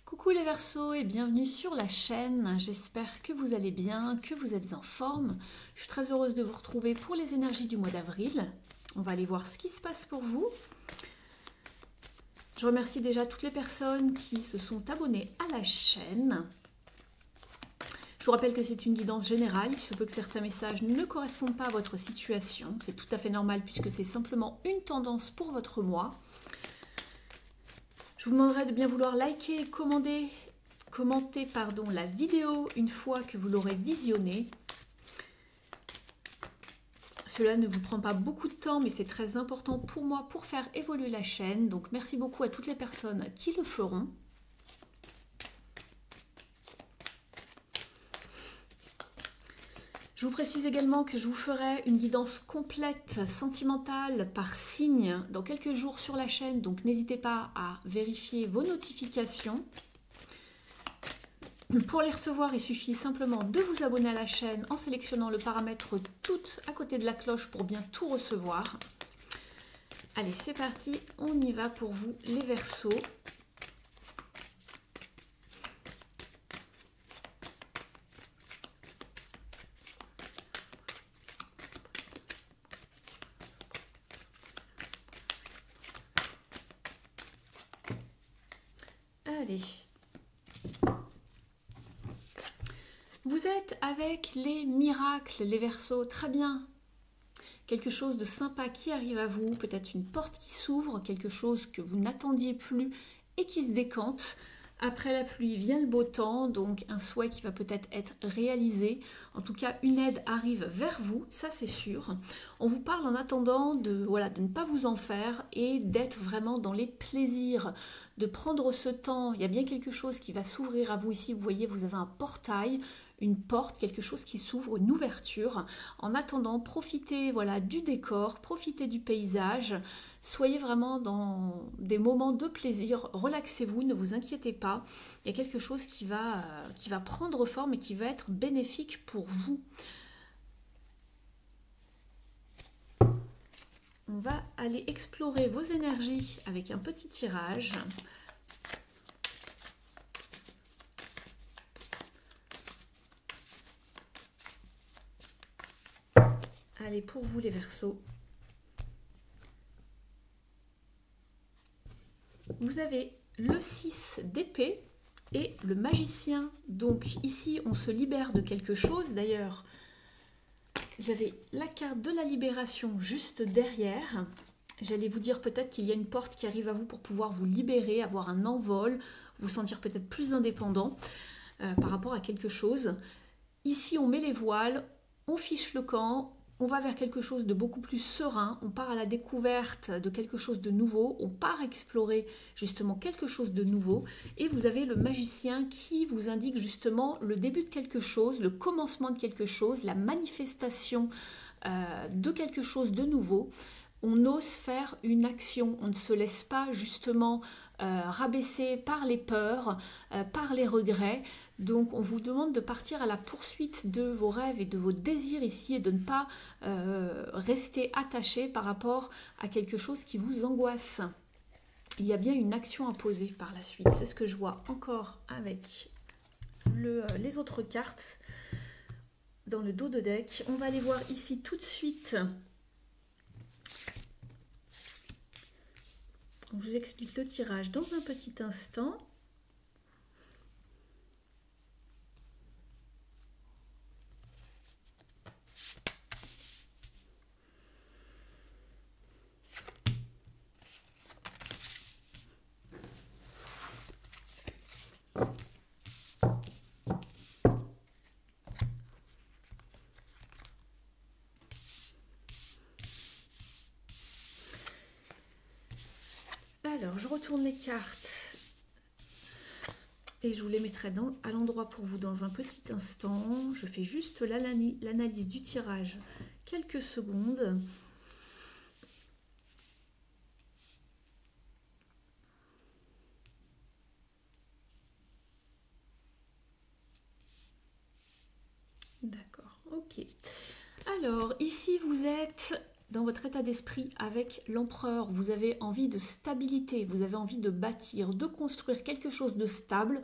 Coucou les Verseaux et bienvenue sur la chaîne, j'espère que vous allez bien, que vous êtes en forme. Je suis très heureuse de vous retrouver pour les énergies du mois d'avril. On va aller voir ce qui se passe pour vous. Je remercie déjà toutes les personnes qui se sont abonnées à la chaîne. Je vous rappelle que c'est une guidance générale, il se peut que certains messages ne correspondent pas à votre situation. C'est tout à fait normal puisque c'est simplement une tendance pour votre mois. Je vous demanderai de bien vouloir liker et commenter la vidéo une fois que vous l'aurez visionnée. Cela ne vous prend pas beaucoup de temps, mais c'est très important pour moi pour faire évoluer la chaîne. Donc merci beaucoup à toutes les personnes qui le feront. Je vous précise également que je vous ferai une guidance complète, sentimentale, par signe, dans quelques jours sur la chaîne. Donc n'hésitez pas à vérifier vos notifications. Pour les recevoir, il suffit simplement de vous abonner à la chaîne en sélectionnant le paramètre tout à côté de la cloche pour bien tout recevoir. Allez, c'est parti, on y va pour vous les Verseaux. Allez. Vous êtes avec les miracles, les Verseaux, très bien. Quelque chose de sympa qui arrive à vous, peut-être une porte qui s'ouvre, quelque chose que vous n'attendiez plus et qui se décante. Après la pluie vient le beau temps, donc un souhait qui va peut-être être réalisé. En tout cas, une aide arrive vers vous, ça c'est sûr. On vous parle en attendant de ne pas vous en faire et d'être vraiment dans les plaisirs, de prendre ce temps. Il y a bien quelque chose qui va s'ouvrir à vous ici. Vous voyez, vous avez un portail, une porte, quelque chose qui s'ouvre, une ouverture. En attendant, profitez du décor, profitez du paysage, soyez vraiment dans des moments de plaisir, relaxez-vous, ne vous inquiétez pas. Il y a quelque chose qui va prendre forme et qui va être bénéfique pour vous. On va aller explorer vos énergies avec un petit tirage. Allez, pour vous les Verseaux, vous avez le 6 d'épée et le magicien. Donc ici, on se libère de quelque chose. D'ailleurs, j'avais la carte de la libération juste derrière. J'allais vous dire peut-être qu'il y a une porte qui arrive à vous pour pouvoir vous libérer, avoir un envol, vous sentir peut-être plus indépendant par rapport à quelque chose. Ici, on met les voiles, on fiche le camp. On va vers quelque chose de beaucoup plus serein, on part à la découverte de quelque chose de nouveau, on part explorer justement quelque chose de nouveau et vous avez le magicien qui vous indique justement le début de quelque chose, le commencement de quelque chose, la manifestation de quelque chose de nouveau. On ose faire une action, on ne se laisse pas justement rabaisser par les peurs, par les regrets. Donc on vous demande de partir à la poursuite de vos rêves et de vos désirs ici et de ne pas rester attaché par rapport à quelque chose qui vous angoisse. Il y a bien une action à poser par la suite. C'est ce que je vois encore avec les autres cartes dans le dos de deck. On va aller voir ici tout de suite. Je vous explique le tirage dans un petit instant. Alors, je retourne les cartes et je vous les mettrai à l'endroit pour vous dans un petit instant. Je fais juste l'analyse du tirage quelques secondes. D'accord, ok. Alors, ici, vous êtes dans votre état d'esprit avec l'empereur. Vous avez envie de stabilité, vous avez envie de bâtir, de construire quelque chose de stable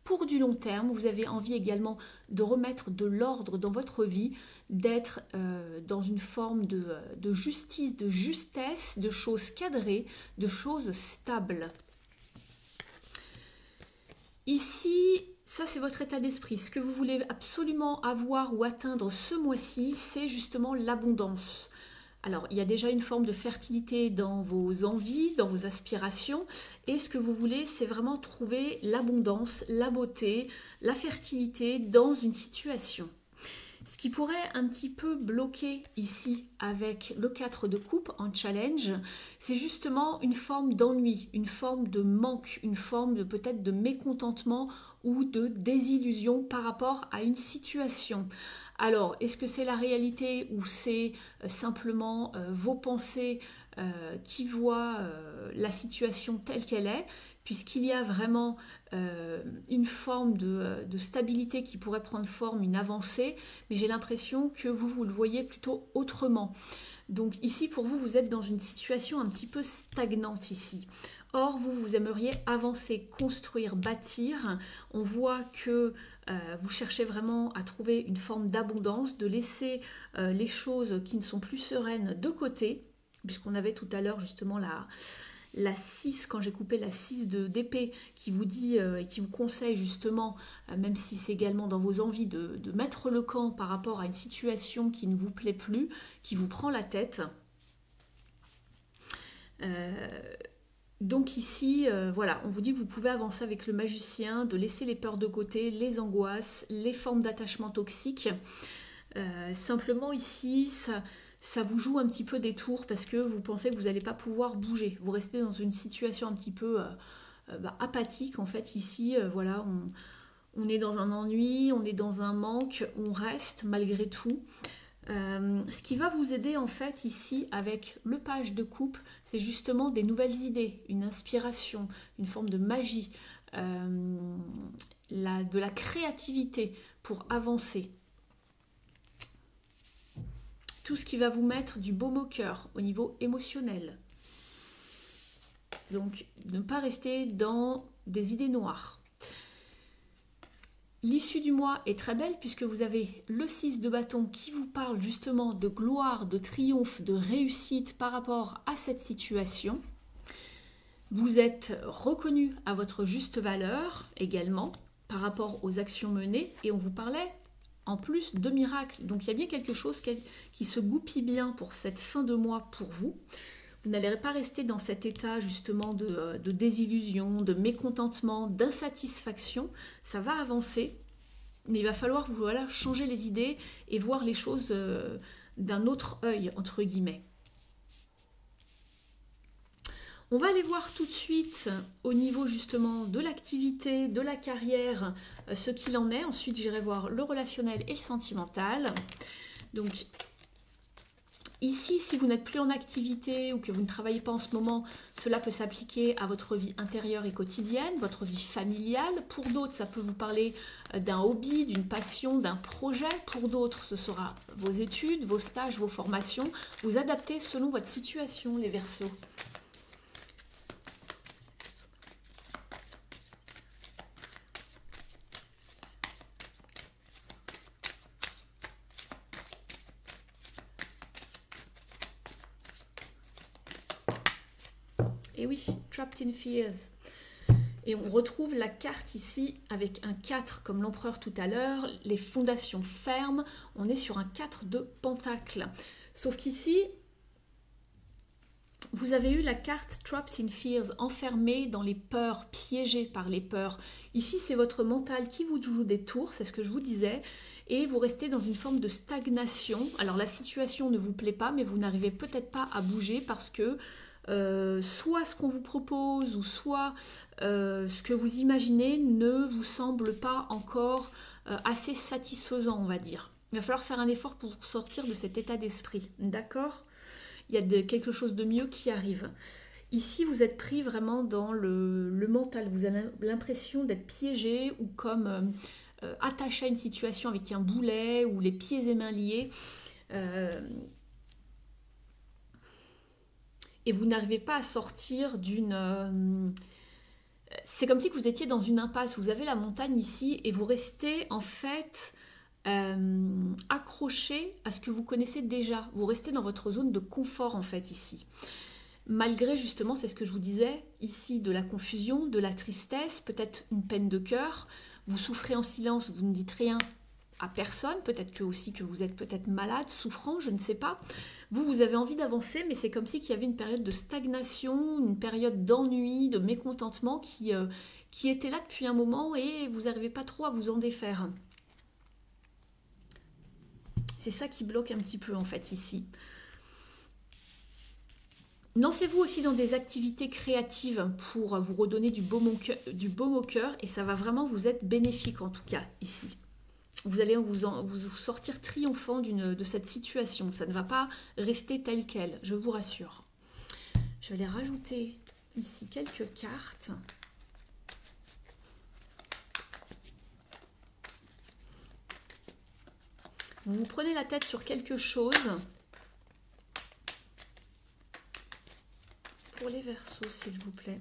pour du long terme. Vous avez envie également de remettre de l'ordre dans votre vie, d'être dans une forme de justice, de justesse, de choses cadrées, de choses stables. Ici, ça c'est votre état d'esprit. Ce que vous voulez absolument avoir ou atteindre ce mois-ci, c'est justement l'abondance. Alors, il y a déjà une forme de fertilité dans vos envies, dans vos aspirations. Et ce que vous voulez, c'est vraiment trouver l'abondance, la beauté, la fertilité dans une situation. Ce qui pourrait un petit peu bloquer ici avec le 4 de coupe en challenge, c'est justement une forme d'ennui, une forme de manque, une forme de peut-être de mécontentement ou de désillusion par rapport à une situation. Alors, est-ce que c'est la réalité ou c'est simplement vos pensées qui voient la situation telle qu'elle est, puisqu'il y a vraiment une forme de stabilité qui pourrait prendre forme, une avancée, mais j'ai l'impression que vous le voyez plutôt autrement. Donc ici, pour vous, vous êtes dans une situation un petit peu stagnante ici. Or, vous aimeriez avancer, construire, bâtir. On voit que vous cherchez vraiment à trouver une forme d'abondance, de laisser les choses qui ne sont plus sereines de côté, puisqu'on avait tout à l'heure justement la 6, quand j'ai coupé la 6 d'épée, qui vous dit et qui vous conseille justement, même si c'est également dans vos envies, de mettre le camp par rapport à une situation qui ne vous plaît plus, qui vous prend la tête. Donc ici, voilà, on vous dit que vous pouvez avancer avec le magicien, de laisser les peurs de côté, les angoisses, les formes d'attachement toxiques. Simplement ici, ça vous joue un petit peu des tours parce que vous pensez que vous n'allez pas pouvoir bouger. Vous restez dans une situation un petit peu apathique. En fait, ici, voilà, on est dans un ennui, on est dans un manque, on reste malgré tout. Ce qui va vous aider en fait ici avec le page de coupe, c'est justement des nouvelles idées, une inspiration, une forme de magie, de la créativité pour avancer. Tout ce qui va vous mettre du baume au cœur au niveau émotionnel. Donc ne pas rester dans des idées noires. L'issue du mois est très belle puisque vous avez le 6 de bâton qui vous parle justement de gloire, de triomphe, de réussite par rapport à cette situation. Vous êtes reconnu à votre juste valeur également par rapport aux actions menées et on vous parlait en plus de miracles. Donc il y a bien quelque chose qui se goupille bien pour cette fin de mois pour vous. Vous n'allez pas rester dans cet état justement de désillusion, de mécontentement, d'insatisfaction. Ça va avancer, mais il va falloir voilà, changer les idées et voir les choses d'un autre œil, entre guillemets. On va aller voir tout de suite au niveau justement de l'activité, de la carrière, ce qu'il en est. Ensuite, j'irai voir le relationnel et le sentimental. Donc, ici, si vous n'êtes plus en activité ou que vous ne travaillez pas en ce moment, cela peut s'appliquer à votre vie intérieure et quotidienne, votre vie familiale. Pour d'autres, ça peut vous parler d'un hobby, d'une passion, d'un projet. Pour d'autres, ce sera vos études, vos stages, vos formations. Vous adaptez selon votre situation, les Verseaux. Et oui, Trapped in Fears. Et on retrouve la carte ici avec un 4 comme l'empereur tout à l'heure, les fondations fermes. On est sur un 4 de pentacles. Sauf qu'ici, vous avez eu la carte Trapped in Fears, enfermée dans les peurs, piégée par les peurs. Ici, c'est votre mental qui vous joue des tours, c'est ce que je vous disais. Et vous restez dans une forme de stagnation. Alors la situation ne vous plaît pas, mais vous n'arrivez peut-être pas à bouger parce que soit ce qu'on vous propose ou soit ce que vous imaginez ne vous semble pas encore assez satisfaisant, on va dire. Il va falloir faire un effort pour sortir de cet état d'esprit, d'accord ? Il y a quelque chose de mieux qui arrive. Ici, vous êtes pris vraiment dans le mental. Vous avez l'impression d'être piégé ou comme attaché à une situation avec un boulet ou les pieds et mains liés. et vous n'arrivez pas à sortir d'une... c'est comme si vous étiez dans une impasse. Vous avez la montagne ici et vous restez en fait accroché à ce que vous connaissez déjà. Vous restez dans votre zone de confort en fait ici. Malgré justement, c'est ce que je vous disais, ici de la confusion, de la tristesse, peut-être une peine de cœur. Vous souffrez en silence, vous ne dites rien à personne, peut-être que aussi que vous êtes peut-être malade, souffrant, je ne sais pas. Vous avez envie d'avancer, mais c'est comme si qu'il y avait une période de stagnation, une période d'ennui, de mécontentement qui était là depuis un moment et vous n'arrivez pas trop à vous en défaire. C'est ça qui bloque un petit peu en fait ici. Lancez-vous aussi dans des activités créatives pour vous redonner du baume au cœur et ça va vraiment vous être bénéfique en tout cas ici. Vous allez vous sortir triomphant de cette situation. Ça ne va pas rester tel quel, je vous rassure. Je vais aller rajouter ici quelques cartes. Vous vous prenez la tête sur quelque chose. Pour les Verseaux, s'il vous plaît.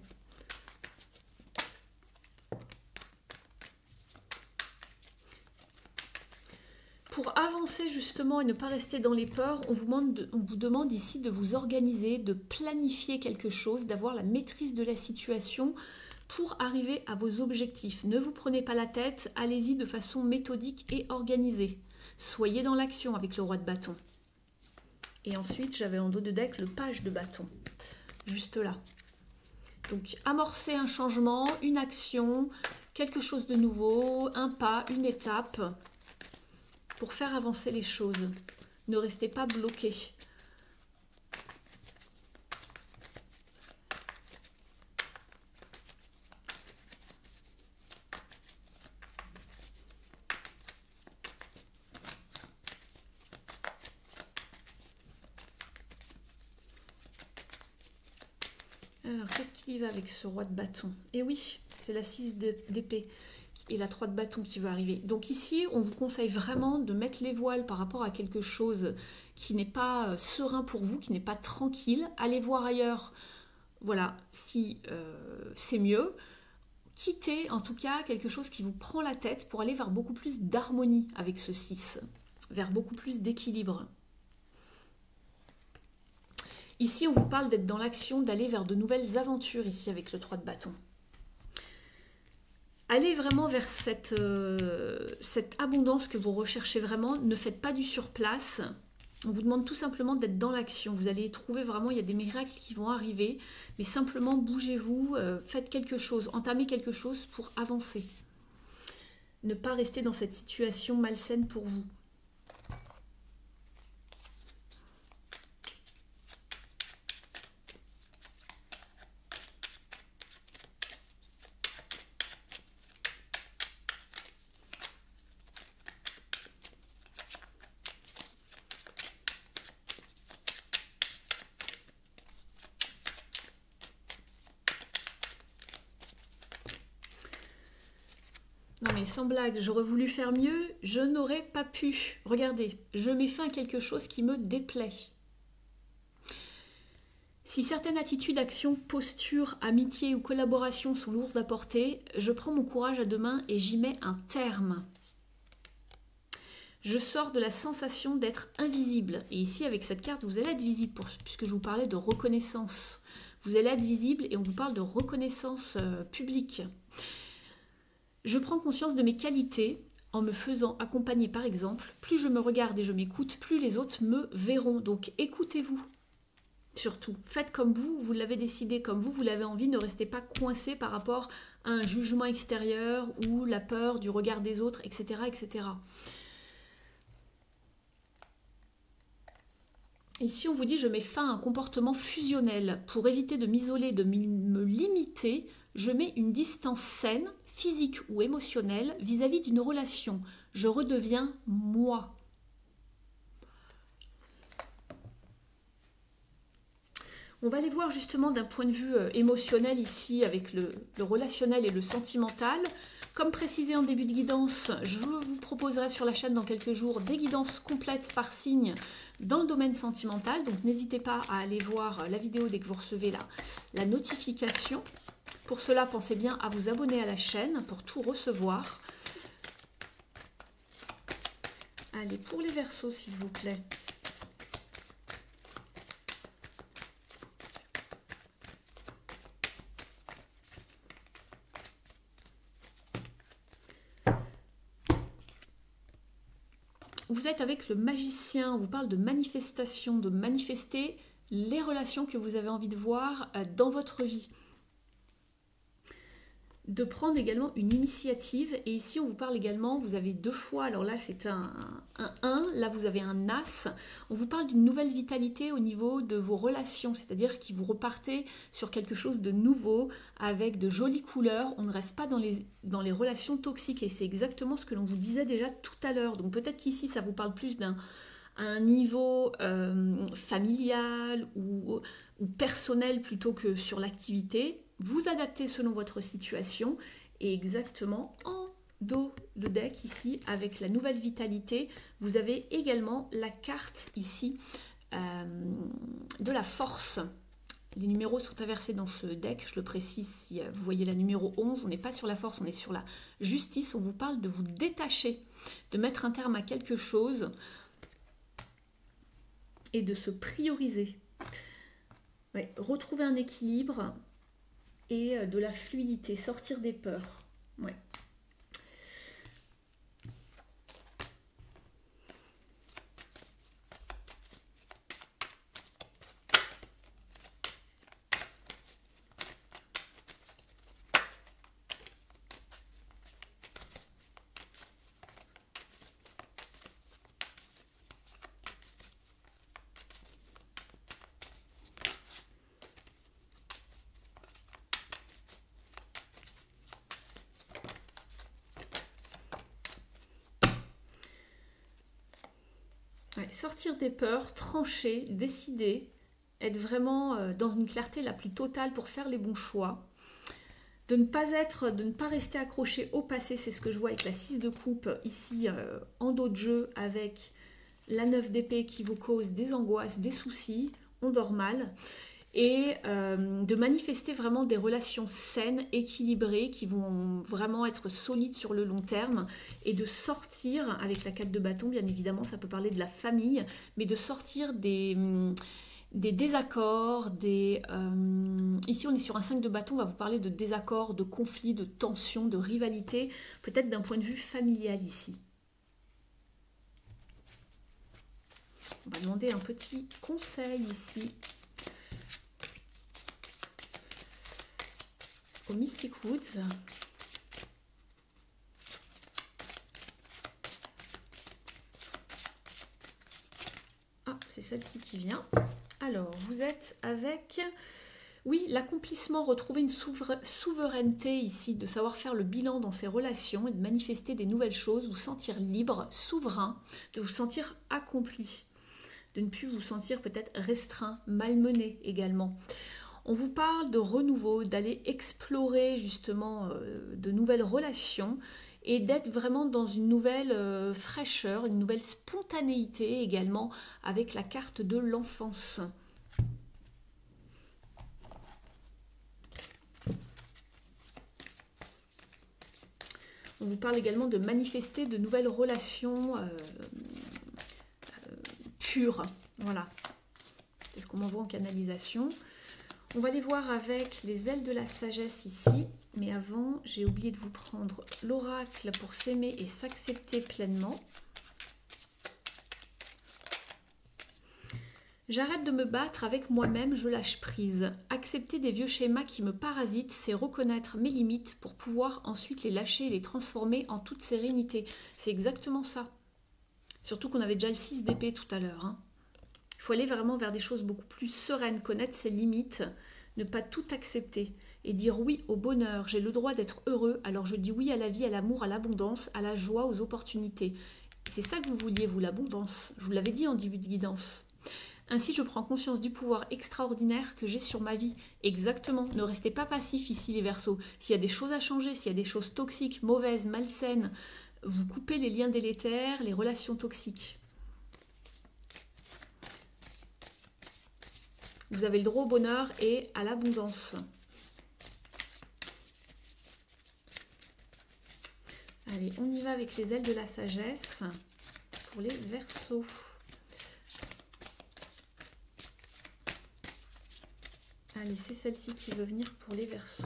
Pour avancer justement et ne pas rester dans les peurs, on vous demande ici de vous organiser, de planifier quelque chose, d'avoir la maîtrise de la situation pour arriver à vos objectifs. Ne vous prenez pas la tête, allez-y de façon méthodique et organisée. Soyez dans l'action avec le roi de bâton. Et ensuite, j'avais en dos de deck le page de bâton. Juste là. Donc, amorcer un changement, une action, quelque chose de nouveau, un pas, une étape, pour faire avancer les choses. Ne restez pas bloqué. Alors, qu'est-ce qu'il y va avec ce roi de bâton? Eh oui, c'est la 6 d'épée et la 3 de bâton qui va arriver. Donc ici, on vous conseille vraiment de mettre les voiles par rapport à quelque chose qui n'est pas serein pour vous, qui n'est pas tranquille. Allez voir ailleurs, voilà, si c'est mieux. Quittez en tout cas quelque chose qui vous prend la tête pour aller vers beaucoup plus d'harmonie avec ce 6, vers beaucoup plus d'équilibre. Ici, on vous parle d'être dans l'action, d'aller vers de nouvelles aventures ici avec le 3 de bâton. Allez vraiment vers cette abondance que vous recherchez vraiment. Ne faites pas du surplace. On vous demande tout simplement d'être dans l'action. Vous allez trouver vraiment, il y a des miracles qui vont arriver. Mais simplement, bougez-vous, faites quelque chose, entamez quelque chose pour avancer. Ne pas rester dans cette situation malsaine pour vous. Non mais sans blague, j'aurais voulu faire mieux, je n'aurais pas pu. Regardez, je mets fin à quelque chose qui me déplaît. Si certaines attitudes, actions, postures, amitié ou collaboration sont lourdes à porter, je prends mon courage à deux mains et j'y mets un terme. Je sors de la sensation d'être invisible. Et ici, avec cette carte, vous allez être visible, puisque je vous parlais de reconnaissance. Vous allez être visible et on vous parle de reconnaissance publique. Je prends conscience de mes qualités en me faisant accompagner par exemple. Plus je me regarde et je m'écoute, plus les autres me verront. Donc écoutez-vous surtout. Faites comme vous l'avez décidé, comme vous l'avez envie. Ne restez pas coincé par rapport à un jugement extérieur ou la peur du regard des autres, etc. etc. Ici, on vous dit, je mets fin à un comportement fusionnel. Pour éviter de m'isoler, de me limiter, je mets une distance saine, physique ou émotionnelle, vis-à-vis d'une relation. Je redeviens moi. On va aller voir justement d'un point de vue émotionnel ici, avec le relationnel et le sentimental, Comme précisé en début de guidance, je vous proposerai sur la chaîne dans quelques jours des guidances complètes par signe dans le domaine sentimental. Donc n'hésitez pas à aller voir la vidéo dès que vous recevez la notification. Pour cela, pensez bien à vous abonner à la chaîne pour tout recevoir. Allez, pour les Verseaux, s'il vous plaît. Vous êtes avec le magicien, on vous parle de manifestation, de manifester les relations que vous avez envie de voir dans votre vie. De prendre également une initiative, et ici on vous parle également, vous avez deux fois, alors là c'est un 1, là vous avez un As, on vous parle d'une nouvelle vitalité au niveau de vos relations, c'est-à-dire que vous repartez sur quelque chose de nouveau, avec de jolies couleurs, on ne reste pas dans les relations toxiques, et c'est exactement ce que l'on vous disait déjà tout à l'heure, donc peut-être qu'ici ça vous parle plus d'un niveau familial ou personnel plutôt que sur l'activité. Vous adaptez selon votre situation et exactement en dos de deck ici avec la nouvelle vitalité, vous avez également la carte ici de la force. Les numéros sont inversés dans ce deck, je le précise si vous voyez la numéro 11, on n'est pas sur la force, on est sur la justice, on vous parle de vous détacher, de mettre un terme à quelque chose et de se prioriser. Ouais, retrouver un équilibre et de la fluidité, sortir des peurs. Ouais. Sortir des peurs, trancher, décider, être vraiment dans une clarté la plus totale pour faire les bons choix. De ne pas rester accroché au passé, c'est ce que je vois avec la 6 de coupe ici en dos de jeu avec la 9 d'épée qui vous cause des angoisses, des soucis, on dort mal. Et de manifester vraiment des relations saines, équilibrées, qui vont vraiment être solides sur le long terme, et de sortir, avec la 4 de bâton, bien évidemment, ça peut parler de la famille, mais de sortir des désaccords, ici on est sur un 5 de bâton, on va vous parler de désaccords, de conflits, de tensions, de rivalités, peut-être d'un point de vue familial ici. On va demander un petit conseil ici. Au Mystic Woods. Ah, c'est celle-ci qui vient. Alors, vous êtes avec, oui, l'accomplissement, retrouver une souveraineté ici, de savoir faire le bilan dans ses relations et de manifester des nouvelles choses, vous sentir libre, souverain, de vous sentir accompli, de ne plus vous sentir peut-être restreint, malmené également. On vous parle de renouveau, d'aller explorer justement de nouvelles relations et d'être vraiment dans une nouvelle fraîcheur, une nouvelle spontanéité également avec la carte de l'enfance. On vous parle également de manifester de nouvelles relations pures. Voilà, c'est ce qu'on m'envoie en canalisation. On va les voir avec les ailes de la sagesse ici. Mais avant, j'ai oublié de vous prendre l'oracle pour s'aimer et s'accepter pleinement. J'arrête de me battre avec moi-même, je lâche prise. Accepter des vieux schémas qui me parasitent, c'est reconnaître mes limites pour pouvoir ensuite les lâcher et les transformer en toute sérénité. C'est exactement ça. Surtout qu'on avait déjà le 6 d'épée tout à l'heure. Il faut aller vraiment vers des choses beaucoup plus sereines, connaître ses limites, ne pas tout accepter et dire oui au bonheur. J'ai le droit d'être heureux, alors je dis oui à la vie, à l'amour, à l'abondance, à la joie, aux opportunités. C'est ça que vous vouliez, vous, l'abondance. Je vous l'avais dit en début de guidance. Ainsi, je prends conscience du pouvoir extraordinaire que j'ai sur ma vie. Exactement. Ne restez pas passifs ici, les Verseaux. S'il y a des choses à changer, s'il y a des choses toxiques, mauvaises, malsaines, vous coupez les liens délétères, les relations toxiques. Vous avez le droit au bonheur et à l'abondance. Allez, on y va avec les ailes de la sagesse pour les Verseaux. Allez, c'est celle-ci qui veut venir pour les Verseaux.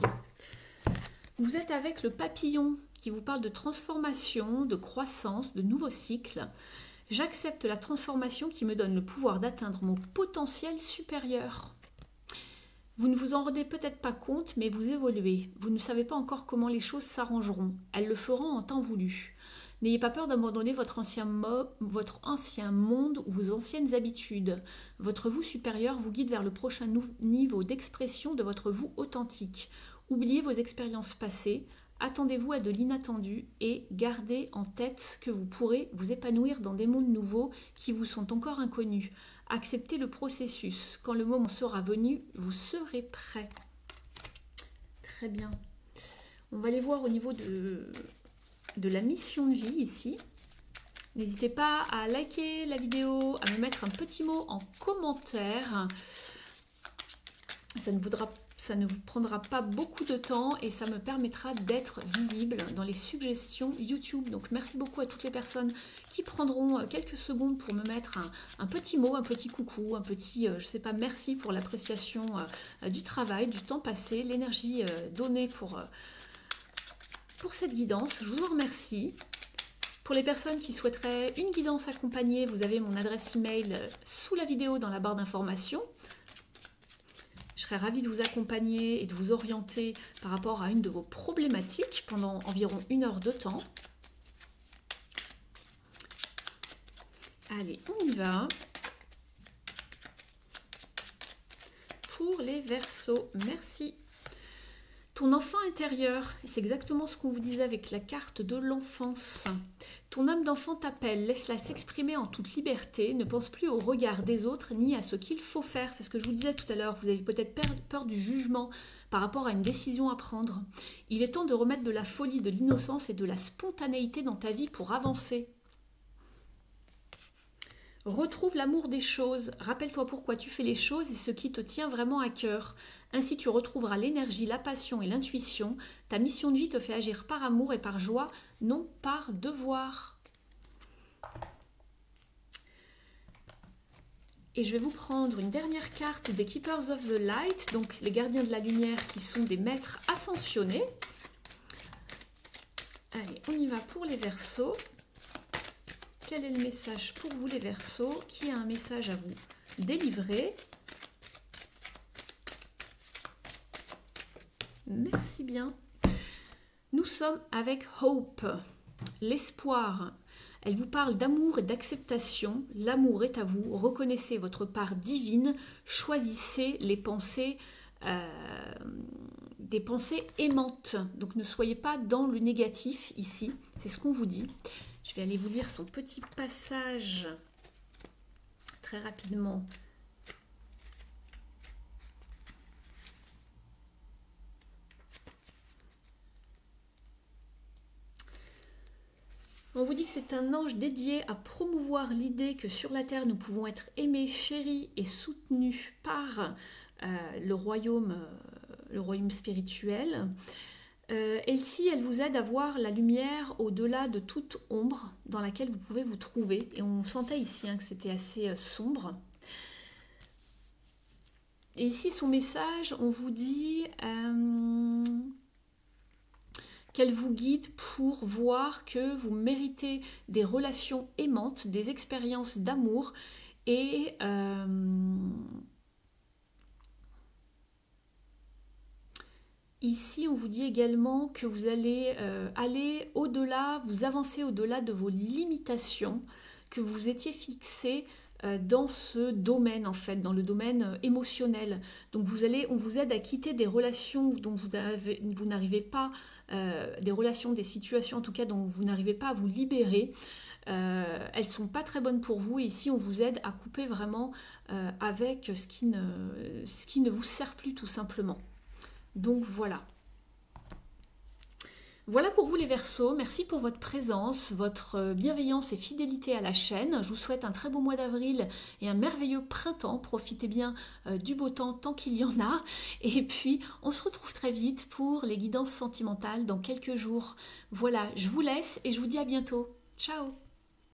Vous êtes avec le papillon qui vous parle de transformation, de croissance, de nouveaux cycles. J'accepte la transformation qui me donne le pouvoir d'atteindre mon potentiel supérieur. Vous ne vous en rendez peut-être pas compte, mais vous évoluez. Vous ne savez pas encore comment les choses s'arrangeront. Elles le feront en temps voulu. N'ayez pas peur d'abandonner votre ancien monde ou vos anciennes habitudes. Votre vous supérieur vous guide vers le prochain niveau d'expression de votre vous authentique. Oubliez vos expériences passées, attendez-vous à de l'inattendu et gardez en tête que vous pourrez vous épanouir dans des mondes nouveaux qui vous sont encore inconnus. Acceptez le processus. Quand le moment sera venu, vous serez prêt. Très bien. On va aller voir au niveau de la mission de vie ici. N'hésitez pas à liker la vidéo, à me mettre un petit mot en commentaire. Ça ne vous prendra pas beaucoup de temps et ça me permettra d'être visible dans les suggestions YouTube. Donc merci beaucoup à toutes les personnes qui prendront quelques secondes pour me mettre un petit mot, un petit coucou, un petit, je sais pas, merci pour l'appréciation du travail, du temps passé, l'énergie donnée pour cette guidance. Je vous en remercie. Pour les personnes qui souhaiteraient une guidance accompagnée, vous avez mon adresse email sous la vidéo dans la barre d'information. Je serais ravie de vous accompagner et de vous orienter par rapport à une de vos problématiques pendant environ 1 heure de temps. Allez, on y va. Pour les Verseaux, merci. Ton enfant intérieur, c'est exactement ce qu'on vous disait avec la carte de l'enfance. Ton âme d'enfant t'appelle, laisse-la s'exprimer en toute liberté, ne pense plus au regard des autres ni à ce qu'il faut faire. C'est ce que je vous disais tout à l'heure, vous avez peut-être peur du jugement par rapport à une décision à prendre. Il est temps de remettre de la folie, de l'innocence et de la spontanéité dans ta vie pour avancer. Retrouve l'amour des choses, rappelle-toi pourquoi tu fais les choses et ce qui te tient vraiment à cœur. Ainsi tu retrouveras l'énergie, la passion et l'intuition. Ta mission de vie te fait agir par amour et par joie, non par devoir. Et je vais vous prendre une dernière carte des Keepers of the Light, donc les gardiens de la lumière qui sont des maîtres ascensionnés. Allez, on y va pour les Verseaux. Quel est le message pour vous les Verseaux? Qui a un message à vous délivrer? Merci bien. Nous sommes avec Hope, l'espoir. Elle vous parle d'amour et d'acceptation. L'amour est à vous. Reconnaissez votre part divine. Choisissez les pensées, des pensées aimantes. Donc ne soyez pas dans le négatif ici. C'est ce qu'on vous dit. Je vais aller vous lire son petit passage très rapidement. On vous dit que c'est un ange dédié à promouvoir l'idée que sur la terre nous pouvons être aimés, chéris et soutenus par le royaume spirituel. Elsie, elle vous aide à voir la lumière au-delà de toute ombre dans laquelle vous pouvez vous trouver. Et on sentait ici que c'était assez sombre. Et ici, son message, on vous dit qu'elle vous guide pour voir que vous méritez des relations aimantes, des expériences d'amour et ici, on vous dit également que vous allez aller au-delà, vous avancez au-delà de vos limitations que vous étiez fixées dans ce domaine, en fait, dans le domaine émotionnel. Donc, on vous aide à quitter des relations dont vous n'arrivez pas des relations, des situations en tout cas dont vous n'arrivez pas à vous libérer. Elles sont pas très bonnes pour vous et ici on vous aide à couper vraiment avec ce qui ne vous sert plus tout simplement. Donc voilà. Voilà pour vous les Verseaux, merci pour votre présence, votre bienveillance et fidélité à la chaîne. Je vous souhaite un très beau mois d'avril et un merveilleux printemps. Profitez bien du beau temps tant qu'il y en a. Et puis, on se retrouve très vite pour les guidances sentimentales dans quelques jours. Voilà, je vous laisse et je vous dis à bientôt. Ciao!